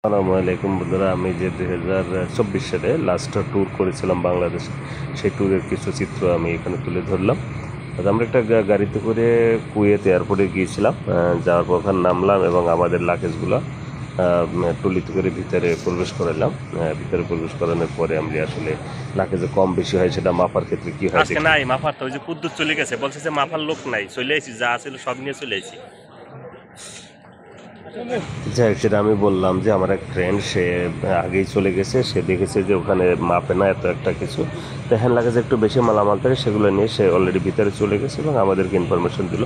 আসসালামু আলাইকুম বন্ধুরা, আমি যে 2024 সালে লাস্ট ট্যুর করেছিলাম বাংলাদেশে, সেই ট্যুরের কিছু চিত্র আমি এখানে তুলে ধরলাম। আমরা একটা গাড়িতে করে কুয়েত এয়ারপোর্টে গিয়েছিলাম। যাওয়ার পর ওখানে নামলাম এবং আমাদের লাগেজগুলো ট্রলিতে করে ভিতরে প্রবেশ করালাম। ভিতরে প্রবেশ করানোর পরে আমরা আসলে লাগেজে কম বেশি হয় সেটা মাপার ক্ষেত্রে কি হয় আজকে নাই মাফার তো ওই যে কুদ্দুস চলে গেছে, বলছে যে মাফার লোক নাই, চলে আসি যা ছিল সব নিয়ে চলে আসি। যাই হোক, সেটা আমি বললাম যে আমার এক ফ্রেন্ড সে আগেই চলে গেছে, সে দেখেছে যে ওখানে মাপে না এত একটা কিছু, তো হ্যান্ড লাগেজ একটু বেশি মালামাল থাকে, সেগুলো নিয়ে সে অলরেডি ভিতরে চলে গেছে এবং আমাদেরকে ইনফরমেশন দিল।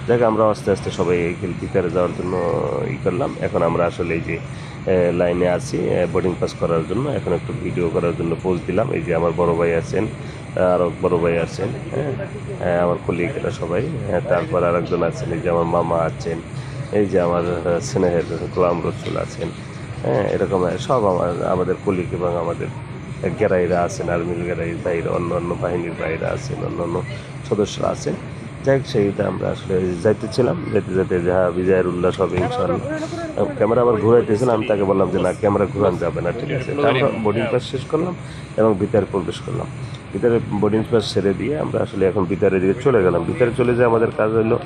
দেখ আমরা আস্তে আস্তে সবাই ভিতরে যাওয়ার জন্য করলাম। এখন আমরা আসলে এই যে লাইনে আছি বোর্ডিং পাস করার জন্য। এখন একটু ভিডিও করার জন্য পোজ দিলাম। এই যে আমার বড় ভাই আছেন, আরও বড় ভাই আছেন, আমার কলিগরা সবাই, তারপর আরেকজন আছেন, এই যে আমার মামা আছেন, এই যে আমার স্নেহের গোলাম রসুল আছেন। এরকম সব আমাদের কলিগ এবং আমাদের গ্যারাইরা আছেন, আর্মির গ্যারাইর বাইরে অন্য অন্য বাহিনীর বাইরে আছেন, অন্য অন্য সদস্যরা আছেন। যাই হোক, সেইটা আমরা আসলে যাইতেছিলাম, যেতে যেতে যা বিজয়ের উল্লাস হবে ইনশাল্লাহ। ক্যামেরা আবার ঘুরাইতেছিলাম, আমি তাকে বললাম যে না, ক্যামেরা ঘুরান যাবে না, ঠিক আছে। আমরা বোর্ডিং পাস শেষ করলাম এবং ভিতরে প্রবেশ করলাম। ভিতরে বোর্ডিং পাস ছেড়ে দিয়ে আমরা আসলে এখন ভিতরের দিকে চলে গেলাম। ভিতরে চলে যেয়ে আমাদের কাজ হলো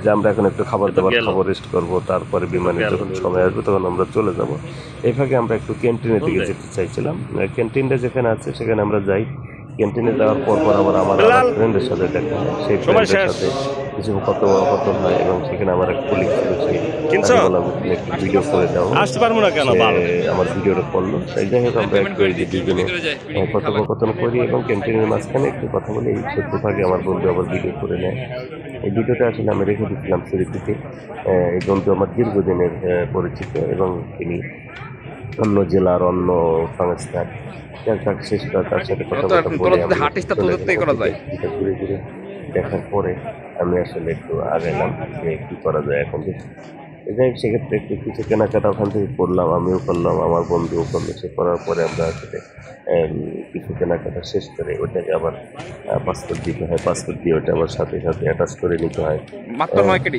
যে আমরা এখন একটু খাবার দাবার খাবো, রেস্ট করবো, তারপরে বিমানে যখন সময় আসবে তখন আমরা চলে যাব। এই ফাঁকে আমরা একটু ক্যান্টিনের দিকে যেতে চাইছিলাম। ক্যান্টিনটা যেখানে আছে সেখানে আমরা যাই। ক্যান্টিনে যাওয়ার পর আমার আমার ফ্রেন্ডের সাথে দেখা হয়। সেই ফ্রেন্ডের সাথে কিছু কথোপকথন হয় এবং সেখানে আমার এক কলিগ ছিল, তাকে বললাম তুমি একটু ভিডিও করে দাও। আসতে পারবো না কেন? আমার ভিডিওটা করলো। তাই যাই হোক, আমরা একটু এই যে দুজনে কথোপকথন করি এবং ক্যান্টিনের মাঝখানে একটু কথা বলি। এই ছোট্ট ফাঁকে আমার বন্ধু আবার ভিডিও করে নেয়। এই ভিডিওটা আসলে আমি রেখে দিচ্ছিলাম স্মৃতিতে। এই বন্ধু আমার দীর্ঘদিনের পরিচিত এবং তিনি অন্য জেলার অন্য সংস্থার। যাক শেষ তার সাথে কথাবার্তা বলে ঘুরে ঘুরে দেখার পরে আমি আসলে একটু আগাইলাম যে কী করা যায় এখন। যাই হোক, সেক্ষেত্রে একটু কিছু কেনাকাটা ওখান থেকে করলাম, আমিও করলাম, আমার বন্ধুও করলো। সে করার পরে আমরা আসলে কিছু কেনাকাটা শেষ করে ওটাকে আবার পাসপোর্ট দিতে হয়। পাসপোর্ট দিয়ে ওটা আবার সাথে সাথে অ্যাটাচ করে নিতে হয়।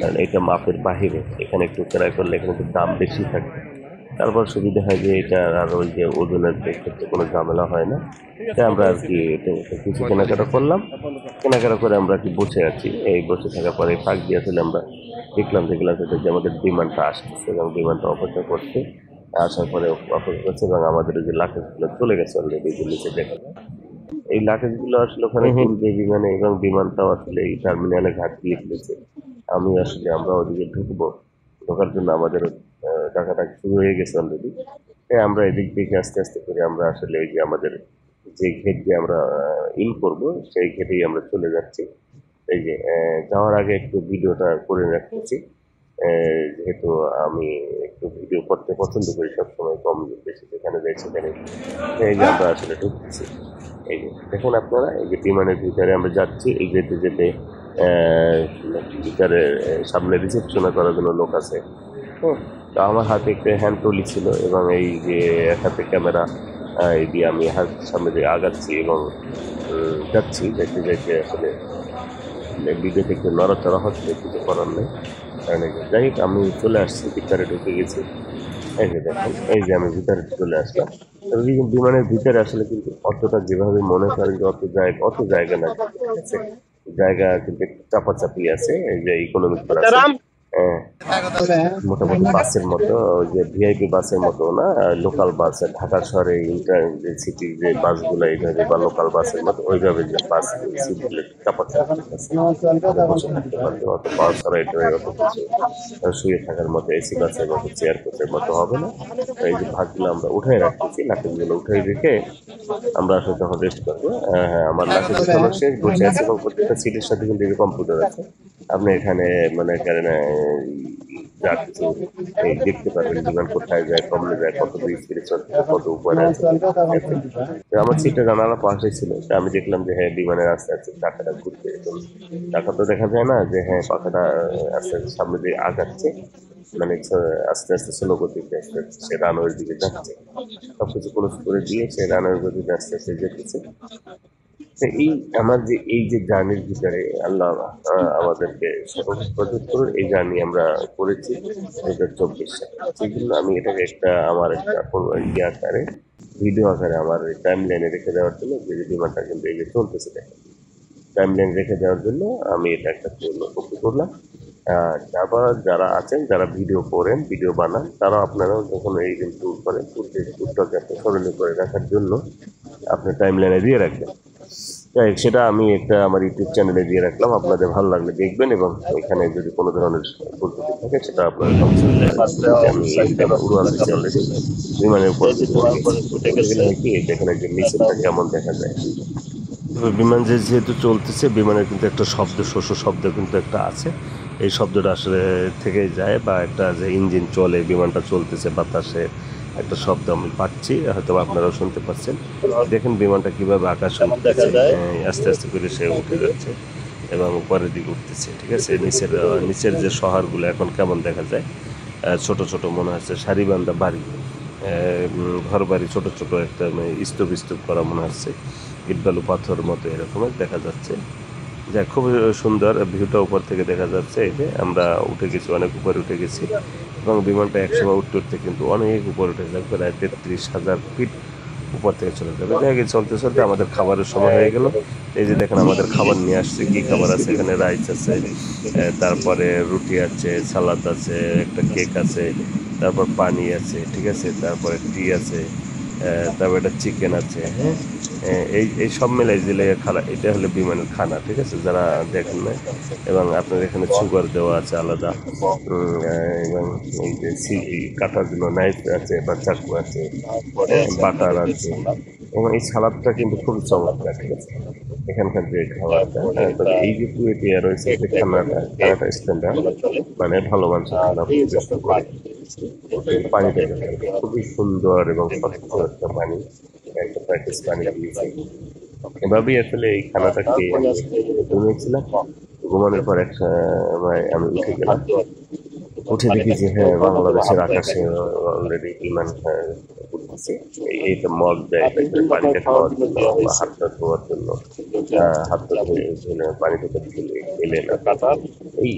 কারণ এটা মাপের বাহিরে, এখানে একটু ক্রয় করলে এখানে একটু দাম বেশি থাকে। তারপর সুবিধা হয় যে এটা আর ওই যে ওজনের ক্ষেত্রে কোনো ঝামেলা হয় না। তাই আমরা আর কি কিছু কেনাকাটা করলাম। কেনাকাটা করে আমরা কি বসে আছি। এই বসে থাকার পরে ফাঁক দিয়ে আসলে আমরা দেখলাম সেটা যে আমাদের বিমানটা আসতেছে এবং বিমানটা অপেক্ষা করছে। আসার পরে অপেক্ষা করছে এবং আমাদের ওই যে লাগেজগুলো চলে গেছে অলরেডি, যে নিচে দেখা যায়। এই লাগেজগুলো আসলে ওখানে তুলবে বিমানে এবং বিমানটাও আসলে এই টার্মিনালে ঘাটতি ফেলেছে। আমরা ওদিকে ঢোকার জন্য আমাদের টাকাটা শুরু হয়ে গেছে অলরেডি। তাই আমরা এদিক থেকে আস্তে আস্তে করে আমরা আসলে ওই যে আমাদের যে ঘেট দিয়ে আমরা ইন করব, সেই ঘেটেই আমরা চলে যাচ্ছি। এই যে যাওয়ার আগে একটু ভিডিওটা করে রাখতেছি, যেহেতু আমি একটু ভিডিও করতে পছন্দ করি সবসময়, কম বেশি যেখানে যাই সেখানে। এই যে আমরা আসলে ঢুকতেছি। এই যে দেখুন আপনারা, এই যে বিমানের ভিতরে আমরা যাচ্ছি। এই যেতে যেতে ভিতরে সামনে রিসেপশনে করার জন্য লোক আছে। হ্যাঁ, তো আমার হাতে একটা হ্যান্ড ট্রলি ছিল এবং এই যে এক হাতে ক্যামেরা, এই দিয়ে আমি হাত সামনে দিয়ে আগাচ্ছি এবং যাচ্ছি। যাইতে যাইতে আসলে ভিডিওতে একটু নড়াচড়া হচ্ছে, কিছু করার নেই। কারণ যাই হোক, আমি চলে আসছি, ভিতরে ঢুকে গেছি। এই যে দেখুন, এই যে আমি ভিতরে চলে আসলাম। বিমানের ভিতরে আসলে কিন্তু অতটা যেভাবে মনে করেন যে অত জায়গা না, ঠিক আছে। জায়গা কিন্তু একটু চাপাচাপি আছে, এই যে ইকোনমিক ক্লাস আছে। মোটামুটি বাসের মতো, ওই যে ভিআইপি বাসের মতো না, লোকাল বাস, ঢাকা শহরে ইন্টার সিটির যে বাসগুলো এইভাবে বা লোকাল বাসের মতো ওইভাবে যে বাস সিটগুলো চাপাচাপি আছে, বসে থাকতে পারবে। অত পাওয়া ছাড়া এটা অত কিছু শুয়ে থাকার মতো এসি বাসের মতো চেয়ার কোচের মতো হবে না। এই যে ভাগগুলো আমরা উঠাই রাখতেছি, লাকেজগুলো উঠাই রেখে আমরা আসলে তখন রেস্ট করবো। হ্যাঁ, আমার লাকেজ উঠানো শেষ, বসে আছে এবং প্রত্যেকটা সিটের সাথে কিন্তু কম্পিউটার আছে। আপনি এখানে মানে যা কিছু এই দেখতে পারবেন, বিমান কোথায় যায়, কমলে যায়, কত দূর স্পিডে চলছে, কত উপরে আছে। তো আমার সিটটা জানালা পাশে ছিল, তা আমি দেখলাম যে হ্যাঁ, বিমানের আস্তে আস্তে চাকাটা ঘুরছে। চাকা তো দেখা যায় না, যে হ্যাঁ পাখাটা আস্তে আস্তে সামনে দিয়ে আগাচ্ছে, মানে আস্তে আস্তে স্লো গতিতে আস্তে আস্তে সে রানওয়ের দিকে যাচ্ছে। সবকিছু ক্লোজ করে দিয়ে সে রানওয়ের গতিতে আস্তে আস্তে যেতেছে। এই আমার যে এই যে জার্নির ভিতরে আল্লাহ আমাদেরকে সহজ করুন। এই জার্নি আমরা করেছি 2024 সালে। সেই জন্য আমি এটাকে একটা আমার একটা ইয়ে আকারে ভিডিও আকারে আমার টাইম লাইনে রেখে দেওয়ার জন্য যে বিমানটা কিন্তু এই যে চলতেছে টাইম লাইন রেখে দেওয়ার জন্য আমি এটা একটা কপি করলাম। আবার যারা আছেন যারা ভিডিও করেন ভিডিও বানান তারা আপনারাও যখন এই যে ট্যুর করেন ট্যুরটাকে আপনি স্মরণীয় করে রাখার জন্য আপনি টাইম লাইনে দিয়ে রাখবেন। যাই হোক, সেটা আমি একটা আমার ইউটিউব চ্যানেলে দিয়ে রাখলাম, আপনাদের ভালো লাগলে দেখবেন এবং এখানে যদি কোনো ধরনের ভুল ত্রুটি থাকে সেটা আপনারা আমি উড়ান দিচ্ছি অলরেডি বিমানের উপরে উঠে গেলে কি এখানে যে নিচেরটা কেমন দেখা যায়। বিমান যেহেতু চলতেছে বিমানের কিন্তু একটা শব্দ শব্দ কিন্তু একটা আছে। এই শব্দটা আসলে থেকে যায় বা একটা যে ইঞ্জিন চলে বিমানটা চলতেছে বাতাসে একটা শব্দ আমি পাচ্ছি, হয়তো আপনারাও শুনতে পাচ্ছেন। দেখেন বিমানটা কিভাবে আকাশ উঠতেছে, আস্তে আস্তে করে সে উঠে যাচ্ছে এবং উপরের দিকে উঠতেছে। ঠিক আছে, নিচের যে শহরগুলো এখন কেমন দেখা যায়, ছোট ছোট মনে হচ্ছে সারিবান্ধা বাড়ি, ঘর বাড়ি ছোট ছোট একটা স্তূপ স্তূপ করা মনে হচ্ছে, ইটবালু পাথর মতো এরকমের দেখা যাচ্ছে। যা খুব সুন্দর ভিউটা উপর থেকে দেখা যাচ্ছে। এই যে আমরা উঠে গেছি, অনেক উপরে উঠে গেছি এবং বিমানটা একসময় উঠতে উঠতে কিন্তু অনেক উপরে উঠে যাবে, প্রায় 33,000 ফিট উপর থেকে চলে যাবে। দেখে চলতে চলতে আমাদের খাবারের সময় হয়ে গেল। এই যে দেখেন আমাদের খাবার নিয়ে আসছে, কি খাবার আছে এখানে, রাইস আছে, তারপরে রুটি আছে, সালাদ আছে, একটা কেক আছে, তারপর পানি আছে, ঠিক আছে, তারপরে টি আছে, তারপর একটা চিকেন আছে। হ্যাঁ, এই সব মিলাই দিলে খানা, এটা হলো বিমানের খানা। ঠিক আছে, যারা দেখেন না, এবং আপনার এখানে সুগার দেওয়া আছে আলাদা, এবং এই যে কাটার জন্য নাইফ আছে বা চাকু আছে, বাটার আছে, এবং এই সালাদটা কিন্তু খুব চমৎকার। ঠিক আছে, এখানকার যে খাবারটা, তবে এই যে কুয়েতে রয়েছে যে খানাটা স্ট্যান্ডার্ড, মানে ভালো মানসের খানা চেষ্টা করে। পানিটা খুবই সুন্দর এবং স্বচ্ছ একটা পানি, একটা প্যাকেজ পানি দিয়েছে। এভাবেই আসলে এই খানাটা খেয়ে ঘুমিয়েছিলাম। ঘুমানোর পর আমি উঠে গেলাম, উঠে দেখি যে হ্যাঁ বাংলাদেশের আকাশে অলরেডি বিমান উঠতেছে। এইটা মগ দেয় পানিটা খাওয়ার জন্য বা হাতটা ধোয়ার জন্য, হাতটা ধুয়ে পানিটা খেলে না। এই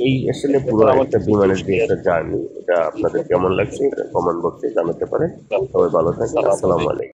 এই আসলে পুরো একটা বিমানের যে একটা জার্নি, এটা আপনাদের কেমন লাগছে এটা কমেন্ট বক্সে জানাতে পারেন। সবাই ভালো থাকবেন, আসসালামু আলাইকুম।